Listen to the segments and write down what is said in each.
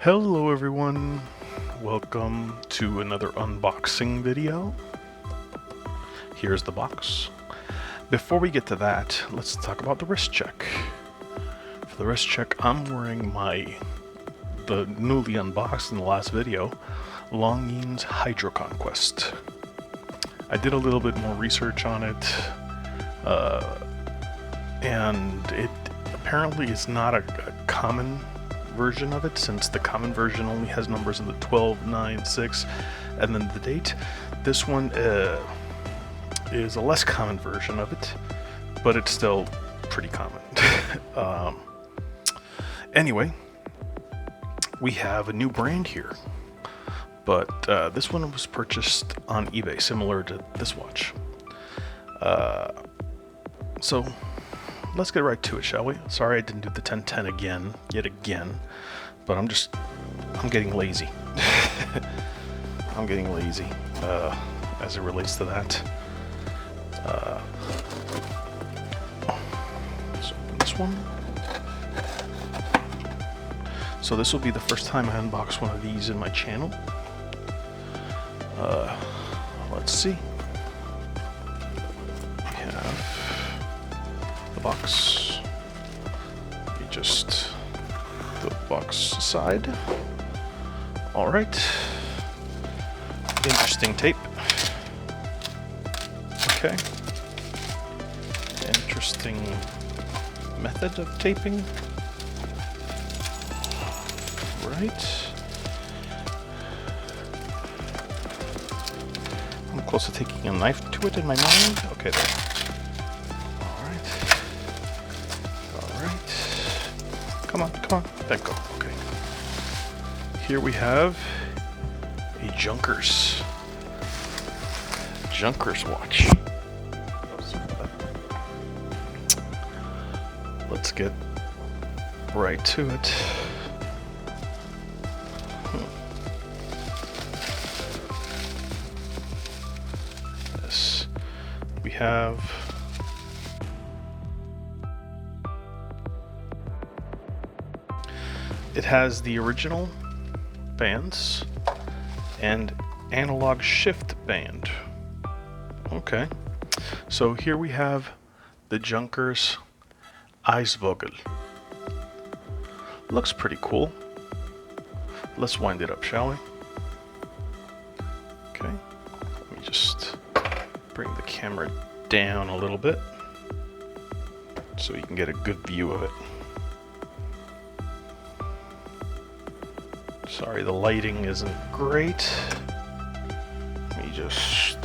Hello everyone, welcome to another unboxing video. Here's the box. Before we get to that, let's talk about the wrist check. For the wrist check, I'm wearing the newly unboxed in the last video, Longines Hydro Conquest. I did a little bit more research on it, and it apparently is not a common version of it, since the common version only has numbers in the 12, 9, 6, and then the date. This one is a less common version of it, but it's still pretty common. Anyway, we have a new brand here, but this one was purchased on eBay, similar to this watch. So let's get right to it, shall we? Sorry I didn't do the 1010 yet again, but I'm getting lazy. I'm getting lazy as it relates to that. Let's open this one. So this will be the first time I unbox one of these in my channel. Let's see. We have the box. Let me just put the box aside. All right. Interesting tape. Okay. Interesting method of taping. Right. I'm close to taking a knife to it in my mind. Okay, there. Alright. Come on. Let go. Okay. Here we have a Junkers watch. Let's get right to it. Yes, we have it has the original bands and analog shift band. Okay, so here we have the Junkers Eisvogel. Looks pretty cool. Let's wind it up, shall we? Okay, let me just bring the camera down a little bit so you can get a good view of it. Sorry, the lighting isn't great. Let me just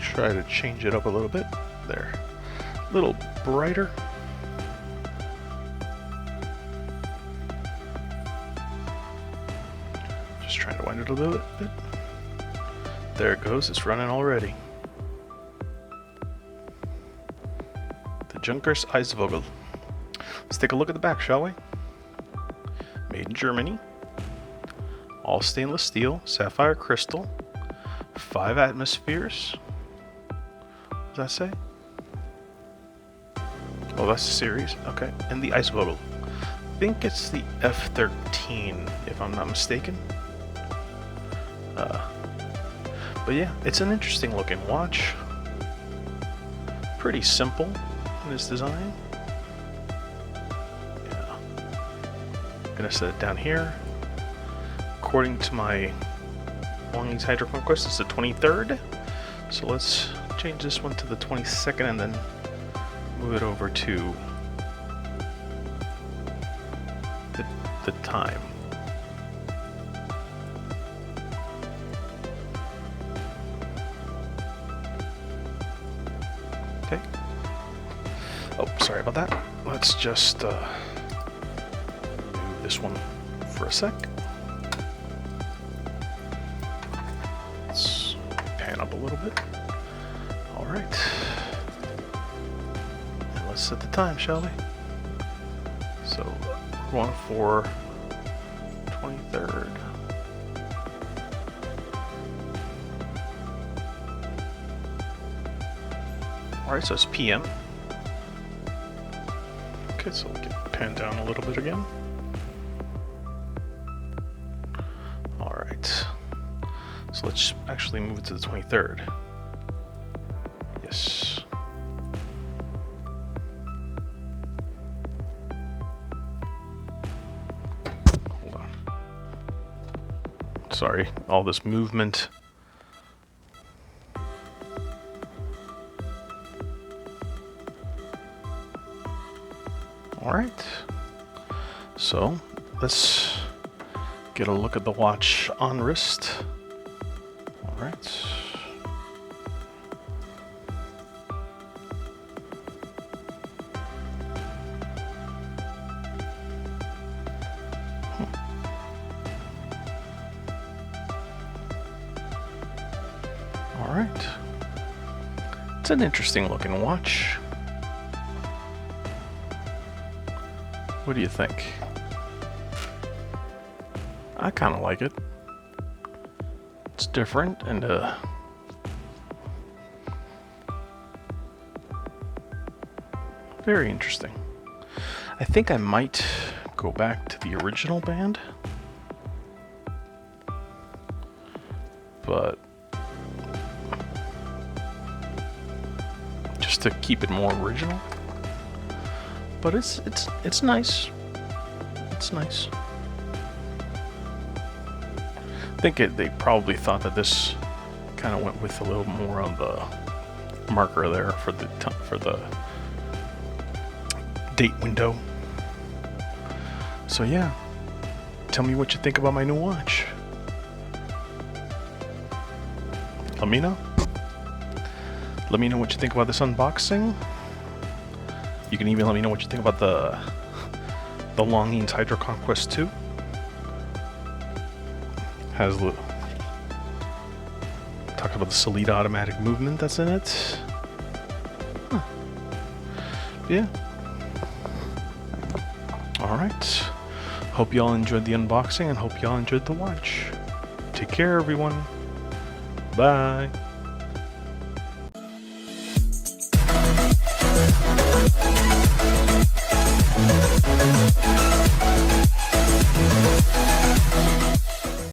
try to change it up a little bit. There. A little brighter. Just trying to wind it a little bit. There it goes. It's running already. The Junkers Eisvogel. Let's take a look at the back, shall we? Made in Germany. All stainless steel, sapphire crystal, 5 atmospheres. What does that say? Oh, that's the series. Okay. And the Eisvogel. I think it's the F13, if I'm not mistaken. But yeah, it's an interesting looking watch. Pretty simple in its design. Yeah. Gonna set it down here. According to my Longines Hydro Conquest, it's the 23rd. So let's change this one to the 22nd and then move it over to the time. Okay. Oh, sorry about that. Let's just move this one for a sec. Let's pan up a little bit. All right. And let's set the time, shall we? So we're going for 23rd. Alright, so it's PM. Okay, so we'll get panned down a little bit again. So let's actually move it to the 23rd. Yes. Hold on. Sorry, all this movement. All right. So let's get a look at the watch on wrist. All right. All right. It's an interesting looking watch. What do you think? I kind of like it. It's different and very interesting. I think I might go back to the original band, but just to keep it more original. But it's nice. It's nice. I think they probably thought that this kind of went with a little more of the marker there for the date window. So yeah, tell me what you think about my new watch. Let me know. Let me know what you think about this unboxing. You can even let me know what you think about the Longines Hydro Conquest 2. Has talks about the Sellita automatic movement that's in it. Huh. Yeah. All right. Hope y'all enjoyed the unboxing and hope y'all enjoyed the watch. Take care, everyone. Bye.